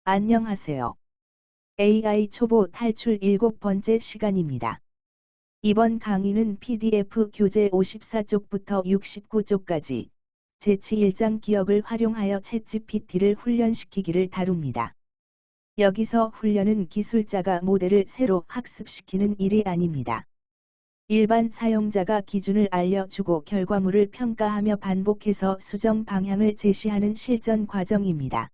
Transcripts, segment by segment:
안녕하세요. AI 초보 탈출 7번째 시간입니다. 이번 강의는 PDF 교재 54쪽부터 69쪽까지 제7장 기억을 활용하여 챗GPT를 훈련시키기를 다룹니다. 여기서 훈련은 기술자가 모델을 새로 학습시키는 일이 아닙니다. 일반 사용자가 기준을 알려주고 결과물을 평가하며 반복해서 수정 방향을 제시하는 실전 과정입니다.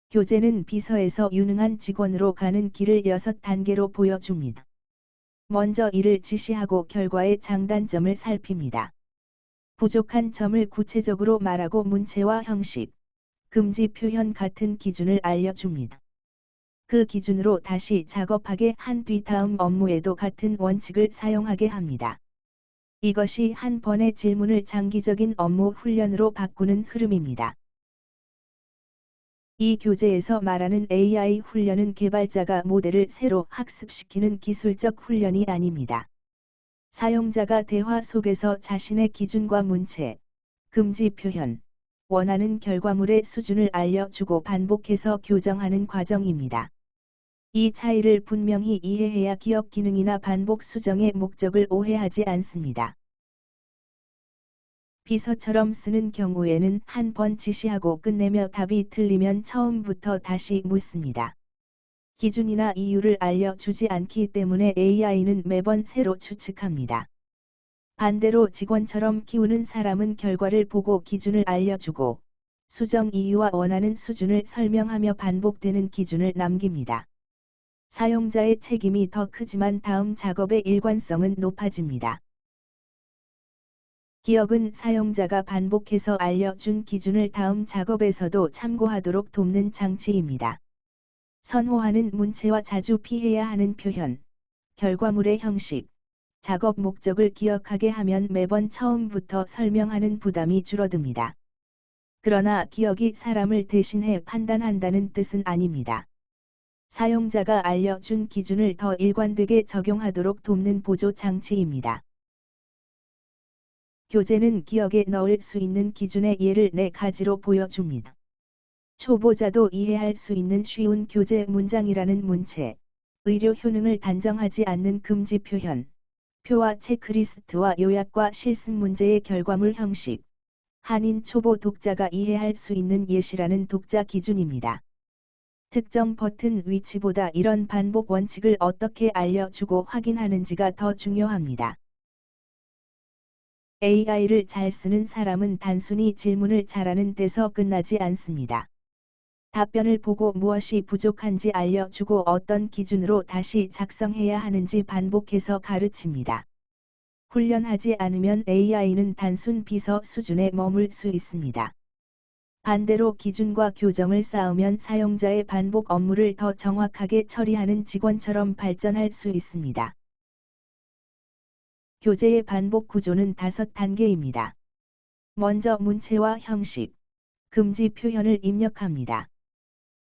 교재는 비서에서 유능한 직원으로 가는 길을 6단계로 보여줍니다. 먼저 이를 지시하고 결과의 장단점을 살핍니다. 부족한 점을 구체적으로 말하고 문체와 형식, 금지 표현 같은 기준을 알려줍니다. 그 기준으로 다시 작업하게 한 뒤 다음 업무에도 같은 원칙을 사용하게 합니다. 이것이 한 번의 질문을 장기적인 업무 훈련으로 바꾸는 흐름입니다. 이 교재에서 말하는 AI 훈련은 개발자가 모델을 새로 학습시키는 기술적 훈련이 아닙니다. 사용자가 대화 속에서 자신의 기준과 문체, 금지 표현, 원하는 결과물의 수준을 알려주고 반복해서 교정하는 과정입니다. 이 차이를 분명히 이해해야 기억 기능이나 반복 수정의 목적을 오해하지 않습니다. 비서처럼 쓰는 경우에는 한 번 지시하고 끝내며 답이 틀리면 처음부터 다시 묻습니다. 기준이나 이유를 알려주지 않기 때문에 AI는 매번 새로 추측합니다. 반대로 직원처럼 키우는 사람은 결과를 보고 기준을 알려주고 수정 이유와 원하는 수준을 설명하며 반복되는 기준을 남깁니다. 사용자의 책임이 더 크지만 다음 작업의 일관성은 높아집니다. 기억은 사용자가 반복해서 알려준 기준을 다음 작업에서도 참고하도록 돕는 장치입니다. 선호하는 문체와 자주 피해야 하는 표현, 결과물의 형식, 작업 목적을 기억하게 하면 매번 처음부터 설명하는 부담이 줄어듭니다. 그러나 기억이 사람을 대신해 판단한다는 뜻은 아닙니다. 사용자가 알려준 기준을 더 일관되게 적용하도록 돕는 보조 장치입니다. 교재는 기억에 넣을 수 있는 기준의 예를 4가지로 보여줍니다. 초보자도 이해할 수 있는 쉬운 교재 문장이라는 문체, 의료 효능을 단정하지 않는 금지 표현, 표와 체크리스트와 요약과 실습 문제의 결과물 형식, 한인 초보 독자가 이해할 수 있는 예시라는 독자 기준입니다. 특정 버튼 위치보다 이런 반복 원칙을 어떻게 알려주고 확인하는지가 더 중요합니다. AI를 잘 쓰는 사람은 단순히 질문을 잘하는 데서 끝나지 않습니다. 답변을 보고 무엇이 부족한지 알려주고 어떤 기준으로 다시 작성해야 하는지 반복해서 가르칩니다. 훈련하지 않으면 AI는 단순 비서 수준에 머물 수 있습니다. 반대로 기준과 교정을 쌓으면 사용자의 반복 업무를 더 정확하게 처리하는 직원처럼 발전할 수 있습니다. 교재의 반복 구조는 5단계입니다. 먼저 문체와 형식, 금지 표현을 입력합니다.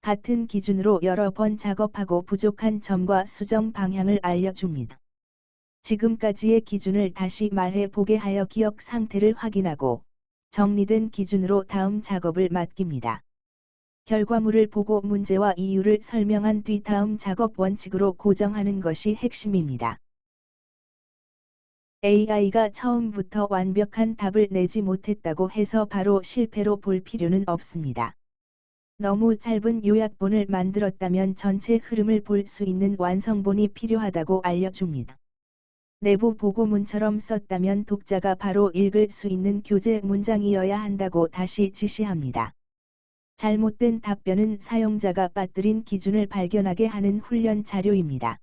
같은 기준으로 여러 번 작업하고 부족한 점과 수정 방향을 알려줍니다. 지금까지의 기준을 다시 말해 보게 하여 기억 상태를 확인하고 정리된 기준으로 다음 작업을 맡깁니다. 결과물을 보고 문제와 이유를 설명한 뒤 다음 작업 원칙으로 고정하는 것이 핵심입니다. AI가 처음부터 완벽한 답을 내지 못했다고 해서 바로 실패로 볼 필요는 없습니다. 너무 짧은 요약본을 만들었다면 전체 흐름을 볼 수 있는 완성본이 필요하다고 알려줍니다. 내부 보고문처럼 썼다면 독자가 바로 읽을 수 있는 교재 문장이어야 한다고 다시 지시합니다. 잘못된 답변은 사용자가 빠뜨린 기준을 발견하게 하는 훈련 자료입니다.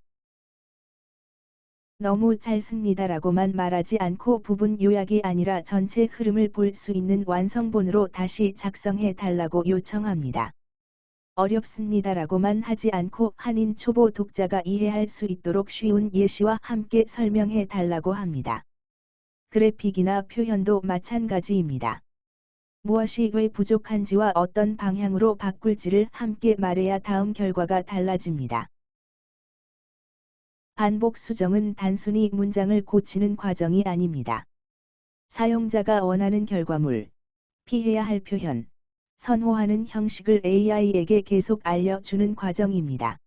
너무 짧습니다라고만 말하지 않고 부분 요약이 아니라 전체 흐름을 볼 수 있는 완성본으로 다시 작성해 달라고 요청합니다. 어렵습니다라고만 하지 않고 한인 초보 독자가 이해할 수 있도록 쉬운 예시와 함께 설명해 달라고 합니다. 그래픽이나 표현도 마찬가지입니다. 무엇이 왜 부족한지와 어떤 방향으로 바꿀지를 함께 말해야 다음 결과가 달라집니다. 반복 수정은 단순히 문장을 고치는 과정이 아닙니다. 사용자가 원하는 결과물, 피해야 할 표현, 선호하는 형식을 AI에게 계속 알려주는 과정입니다.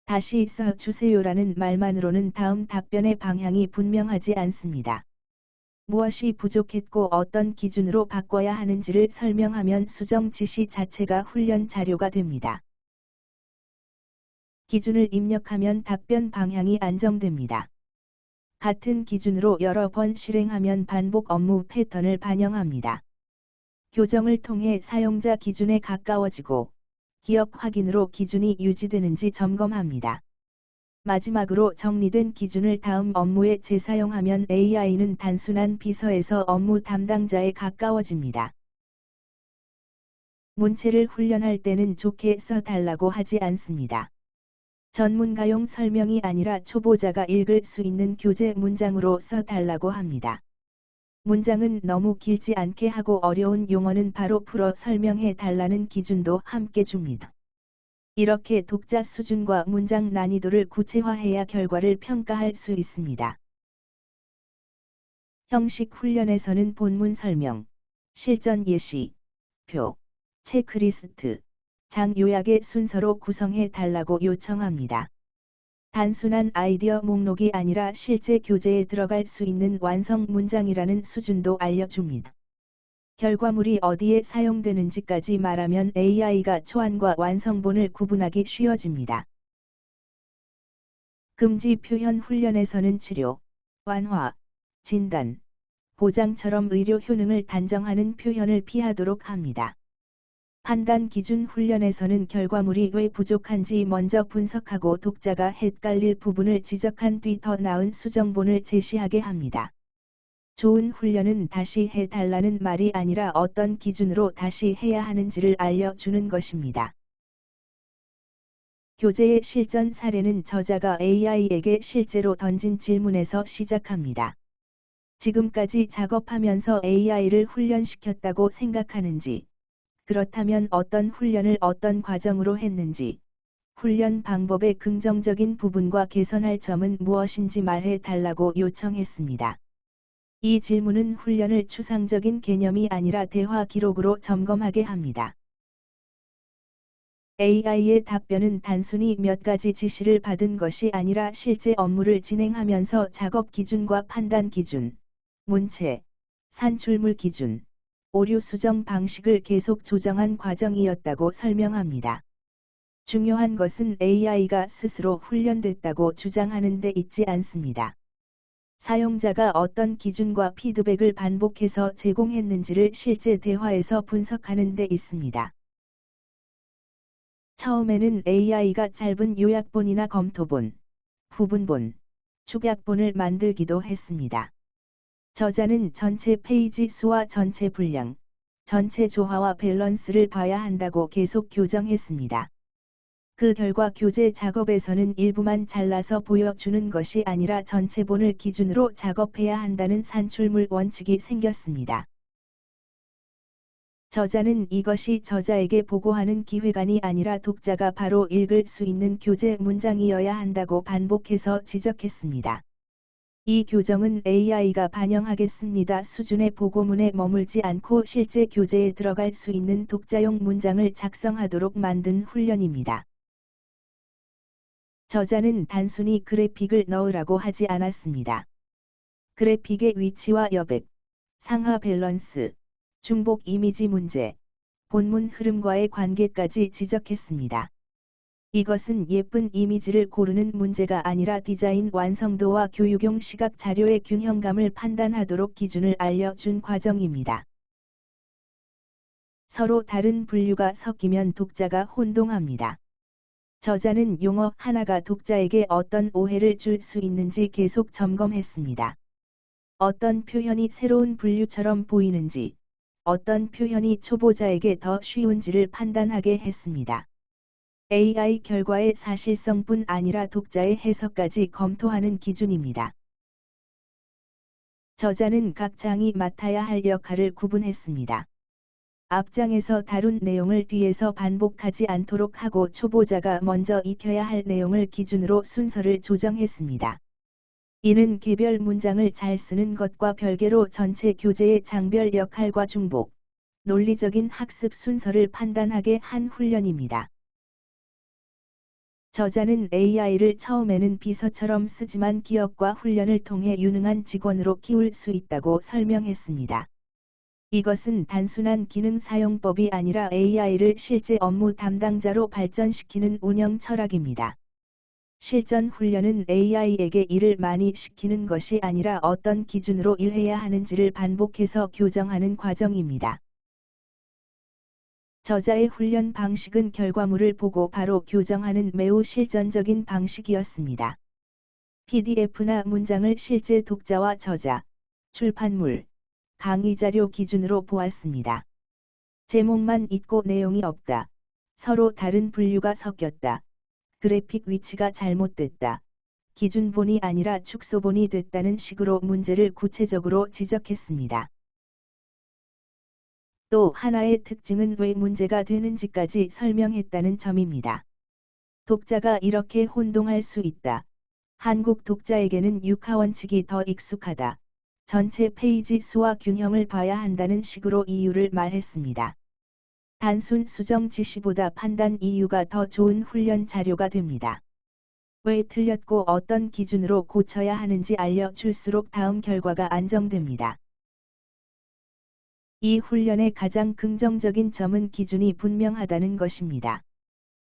다시 써주세요라는 말만으로는 다음 답변의 방향이 분명하지 않습니다. 무엇이 부족했고 어떤 기준으로 바꿔야 하는지를 설명하면 수정 지시 자체가 훈련 자료가 됩니다. 기준을 입력하면 답변 방향이 안정됩니다. 같은 기준으로 여러 번 실행하면 반복 업무 패턴을 반영합니다. 교정을 통해 사용자 기준에 가까워지고 기억 확인으로 기준이 유지되는지 점검합니다. 마지막으로 정리된 기준을 다음 업무에 재사용하면 AI는 단순한 비서에서 업무 담당자에 가까워집니다. 문체를 훈련할 때는 좋게 써달라고 하지 않습니다. 전문가용 설명이 아니라 초보자가 읽을 수 있는 교재 문장으로 써달라고 합니다. 문장은 너무 길지 않게 하고 어려운 용어는 바로 풀어 설명해 달라는 기준도 함께 줍니다. 이렇게 독자 수준과 문장 난이도를 구체화해야 결과를 평가할 수 있습니다. 형식 훈련에서는 본문 설명, 실전 예시, 표, 체크리스트, 장 요약의 순서로 구성해 달라고 요청합니다. 단순한 아이디어 목록이 아니라 실제 교재에 들어갈 수 있는 완성 문장이라는 수준도 알려줍니다. 결과물이 어디에 사용되는지까지 말하면 AI가 초안과 완성본을 구분하기 쉬워집니다. 금지 표현 훈련에서는 치료, 완화, 진단, 보장처럼 의료 효능을 단정하는 표현을 피하도록 합니다. 판단 기준 훈련에서는 결과물이 왜 부족한지 먼저 분석하고 독자가 헷갈릴 부분을 지적한 뒤 더 나은 수정본을 제시하게 합니다. 좋은 훈련은 다시 해달라는 말이 아니라 어떤 기준으로 다시 해야 하는지를 알려주는 것입니다. 교재의 실전 사례는 저자가 AI에게 실제로 던진 질문에서 시작합니다. 지금까지 작업하면서 AI를 훈련시켰다고 생각하는지, 그렇다면 어떤 훈련을 어떤 과정으로 했는지, 훈련 방법의 긍정적인 부분과 개선할 점은 무엇인지 말해 달라고 요청했습니다. 이 질문은 훈련을 추상적인 개념이 아니라 대화 기록으로 점검하게 합니다. AI의 답변은 단순히 몇 가지 지시를 받은 것이 아니라 실제 업무를 진행하면서 작업 기준과 판단 기준, 문체, 산출물 기준, 오류 수정 방식을 계속 조정한 과정이었다고 설명합니다. 중요한 것은 AI가 스스로 훈련됐다고 주장하는 데 있지 않습니다. 사용자가 어떤 기준과 피드백을 반복해서 제공했는지를 실제 대화에서 분석하는 데 있습니다. 처음에는 AI가 짧은 요약본이나 검토본, 부분본, 축약본을 만들기도 했습니다. 저자는 전체 페이지 수와 전체 분량, 전체 조화와 밸런스를 봐야 한다고 계속 교정했습니다. 그 결과 교재 작업에서는 일부만 잘라서 보여주는 것이 아니라 전체 본을 기준으로 작업해야 한다는 산출물 원칙이 생겼습니다. 저자는 이것이 저자에게 보고하는 기획안이 아니라 독자가 바로 읽을 수 있는 교재 문장이어야 한다고 반복해서 지적했습니다. 이 교정은 AI가 반영하겠습니다 수준의 보고문에 머물지 않고 실제 교재에 들어갈 수 있는 독자용 문장을 작성하도록 만든 훈련입니다. 저자는 단순히 그래픽을 넣으라고 하지 않았습니다. 그래픽의 위치와 여백, 상하 밸런스, 중복 이미지 문제, 본문 흐름과의 관계까지 지적했습니다. 이것은 예쁜 이미지를 고르는 문제가 아니라 디자인 완성도와 교육용 시각 자료의 균형감을 판단하도록 기준을 알려준 과정입니다. 서로 다른 분류가 섞이면 독자가 혼동합니다. 저자는 용어 하나가 독자에게 어떤 오해를 줄 수 있는지 계속 점검했습니다. 어떤 표현이 새로운 분류처럼 보이는지, 어떤 표현이 초보자에게 더 쉬운지를 판단하게 했습니다. AI 결과의 사실성뿐 아니라 독자의 해석까지 검토하는 기준입니다. 저자는 각 장이 맡아야 할 역할을 구분했습니다. 앞장에서 다룬 내용을 뒤에서 반복하지 않도록 하고 초보자가 먼저 익혀야 할 내용을 기준으로 순서를 조정했습니다. 이는 개별 문장을 잘 쓰는 것과 별개로 전체 교재의 장별 역할과 중복, 논리적인 학습 순서를 판단하게 한 훈련입니다. 저자는 AI를 처음에는 비서처럼 쓰지만 기업과 훈련을 통해 유능한 직원으로 키울 수 있다고 설명했습니다. 이것은 단순한 기능 사용법이 아니라 AI를 실제 업무 담당자로 발전시키는 운영 철학입니다. 실전 훈련은 AI에게 일을 많이 시키는 것이 아니라 어떤 기준으로 일해야 하는지를 반복해서 교정하는 과정입니다. 저자의 훈련 방식은 결과물을 보고 바로 교정하는 매우 실전적인 방식이었습니다. PDF나 문장을 실제 독자와 저자, 출판물, 강의 자료 기준으로 보았습니다. 제목만 있고 내용이 없다. 서로 다른 분류가 섞였다. 그래픽 위치가 잘못됐다. 기준본이 아니라 축소본이 됐다는 식으로 문제를 구체적으로 지적했습니다. 또 하나의 특징은 왜 문제가 되는지까지 설명했다는 점입니다. 독자가 이렇게 혼동할 수 있다. 한국 독자에게는 육하원칙이 더 익숙하다. 전체 페이지 수와 균형을 봐야 한다는 식으로 이유를 말했습니다. 단순 수정 지시보다 판단 이유가 더 좋은 훈련 자료가 됩니다. 왜 틀렸고 어떤 기준으로 고쳐야 하는지 알려줄수록 다음 결과가 안정됩니다. 이 훈련의 가장 긍정적인 점은 기준이 분명하다는 것입니다.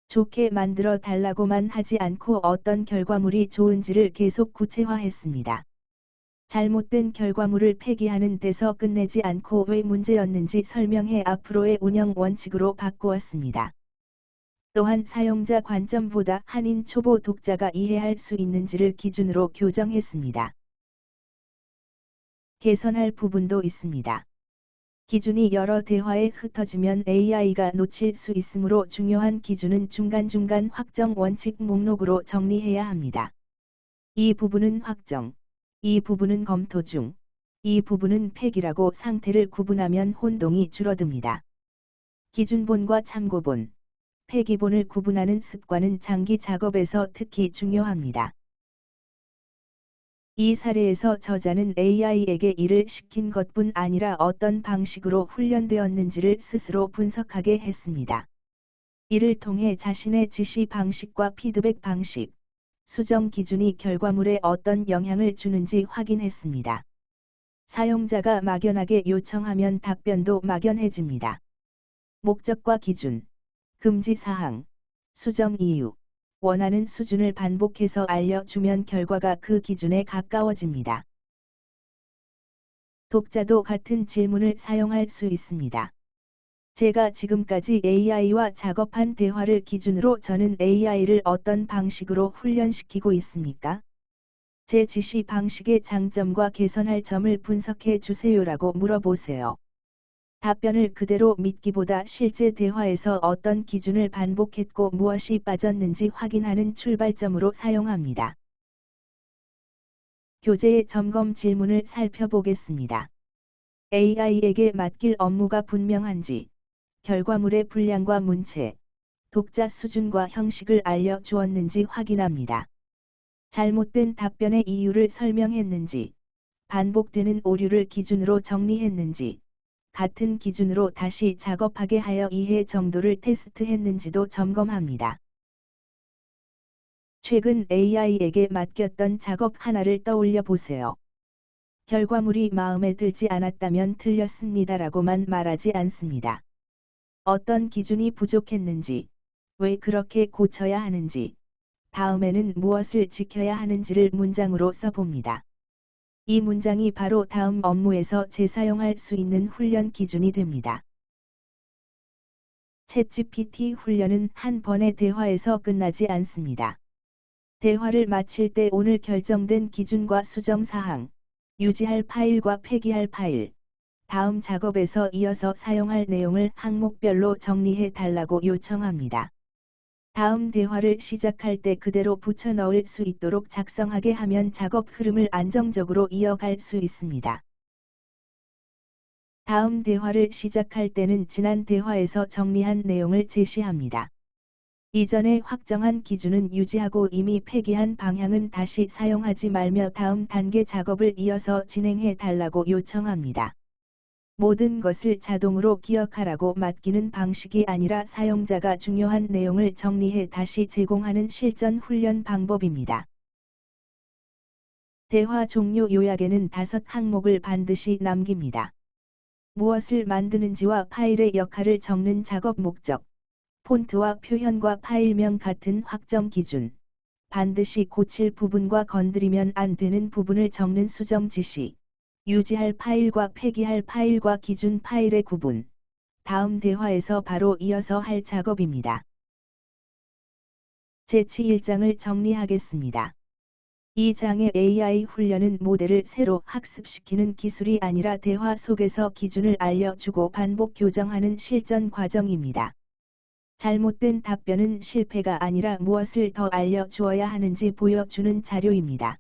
좋게 만들어 달라고만 하지 않고 어떤 결과물이 좋은지를 계속 구체화했습니다. 잘못된 결과물을 폐기하는 데서 끝내지 않고 왜 문제였는지 설명해 앞으로의 운영 원칙으로 바꾸었습니다. 또한 사용자 관점보다 한인 초보 독자가 이해할 수 있는지를 기준으로 교정했습니다. 개선할 부분도 있습니다. 기준이 여러 대화에 흩어지면 AI가 놓칠 수 있으므로 중요한 기준은 중간중간 확정 원칙 목록으로 정리해야 합니다. 이 부분은 확정, 이 부분은 검토 중, 이 부분은 폐기라고 상태를 구분하면 혼동이 줄어듭니다. 기준본과 참고본, 폐기본을 구분하는 습관은 장기 작업에서 특히 중요합니다. 이 사례에서 저자는 AI에게 일을 시킨 것뿐 아니라 어떤 방식으로 훈련되었는지를 스스로 분석하게 했습니다. 이를 통해 자신의 지시 방식과 피드백 방식, 수정 기준이 결과물에 어떤 영향을 주는지 확인했습니다. 사용자가 막연하게 요청하면 답변도 막연해집니다. 목적과 기준, 금지 사항, 수정 이유, 원하는 수준을 반복해서 알려주면 결과가 그 기준에 가까워집니다. 독자도 같은 질문을 사용할 수 있습니다. 제가 지금까지 AI와 작업한 대화를 기준으로 저는 AI를 어떤 방식으로 훈련시키고 있습니까? 제 지시 방식의 장점과 개선할 점을 분석해 주세요라고 물어보세요. 답변을 그대로 믿기보다 실제 대화에서 어떤 기준을 반복했고 무엇이 빠졌는지 확인하는 출발점으로 사용합니다. 교재의 점검 질문을 살펴보겠습니다. AI에게 맡길 업무가 분명한지, 결과물의 분량과 문체, 독자 수준과 형식을 알려주었는지 확인합니다. 잘못된 답변의 이유를 설명했는지, 반복되는 오류를 기준으로 정리했는지, 같은 기준으로 다시 작업하게 하여 이해 정도를 테스트했는지도 점검합니다. 최근 AI에게 맡겼던 작업 하나를 떠올려 보세요. 결과물이 마음에 들지 않았다면 틀렸습니다라고만 말하지 않습니다. 어떤 기준이 부족했는지, 왜 그렇게 고쳐야 하는지, 다음에는 무엇을 지켜야 하는지를 문장으로 써봅니다. 이 문장이 바로 다음 업무에서 재사용할 수 있는 훈련 기준이 됩니다. 챗GPT 훈련은 한 번의 대화에서 끝나지 않습니다. 대화를 마칠 때 오늘 결정된 기준과 수정 사항, 유지할 파일과 폐기할 파일, 다음 작업에서 이어서 사용할 내용을 항목별로 정리해 달라고 요청합니다. 다음 대화를 시작할 때 그대로 붙여 넣을 수 있도록 작성하게 하면 작업 흐름을 안정적으로 이어갈 수 있습니다. 다음 대화를 시작할 때는 지난 대화에서 정리한 내용을 제시합니다. 이전에 확정한 기준은 유지하고 이미 폐기한 방향은 다시 사용하지 말며 다음 단계 작업을 이어서 진행해 달라고 요청합니다. 모든 것을 자동으로 기억하라고 맡기는 방식이 아니라 사용자가 중요한 내용을 정리해 다시 제공하는 실전 훈련 방법입니다. 대화 종료 요약에는 5항목을 반드시 남깁니다. 무엇을 만드는지와 파일의 역할을 적는 작업 목적, 폰트와 표현과 파일명 같은 확정 기준, 반드시 고칠 부분과 건드리면 안 되는 부분을 적는 수정 지시, 유지할 파일과 폐기할 파일과 기준 파일의 구분, 다음 대화에서 바로 이어서 할 작업입니다. 제치 1장을 정리하겠습니다. 이 장의 AI 훈련은 모델을 새로 학습시키는 기술이 아니라 대화 속에서 기준을 알려주고 반복 교정하는 실전 과정입니다. 잘못된 답변은 실패가 아니라 무엇을 더 알려주어야 하는지 보여주는 자료입니다.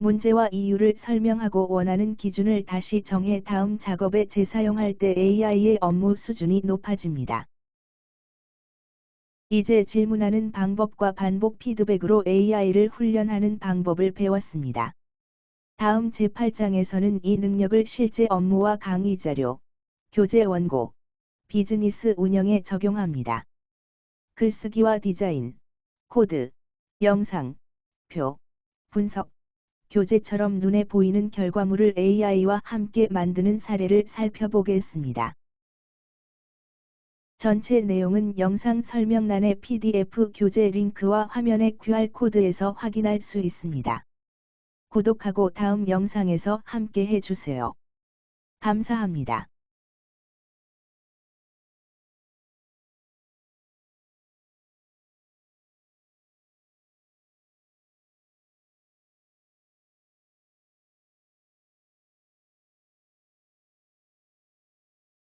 문제와 이유를 설명하고 원하는 기준을 다시 정해 다음 작업에 재사용할 때 AI의 업무 수준이 높아집니다. 이제 질문하는 방법과 반복 피드백으로 AI를 훈련하는 방법을 배웠습니다. 다음 제8장에서는 이 능력을 실제 업무와 강의 자료, 교재 원고, 비즈니스 운영에 적용합니다. 글쓰기와 디자인, 코드, 영상, 표, 분석, 교재처럼 눈에 보이는 결과물을 AI와 함께 만드는 사례를 살펴보겠습니다. 전체 내용은 영상 설명란의 PDF 교재 링크와 화면의 QR코드에서 확인할 수 있습니다. 구독하고 다음 영상에서 함께 해주세요. 감사합니다.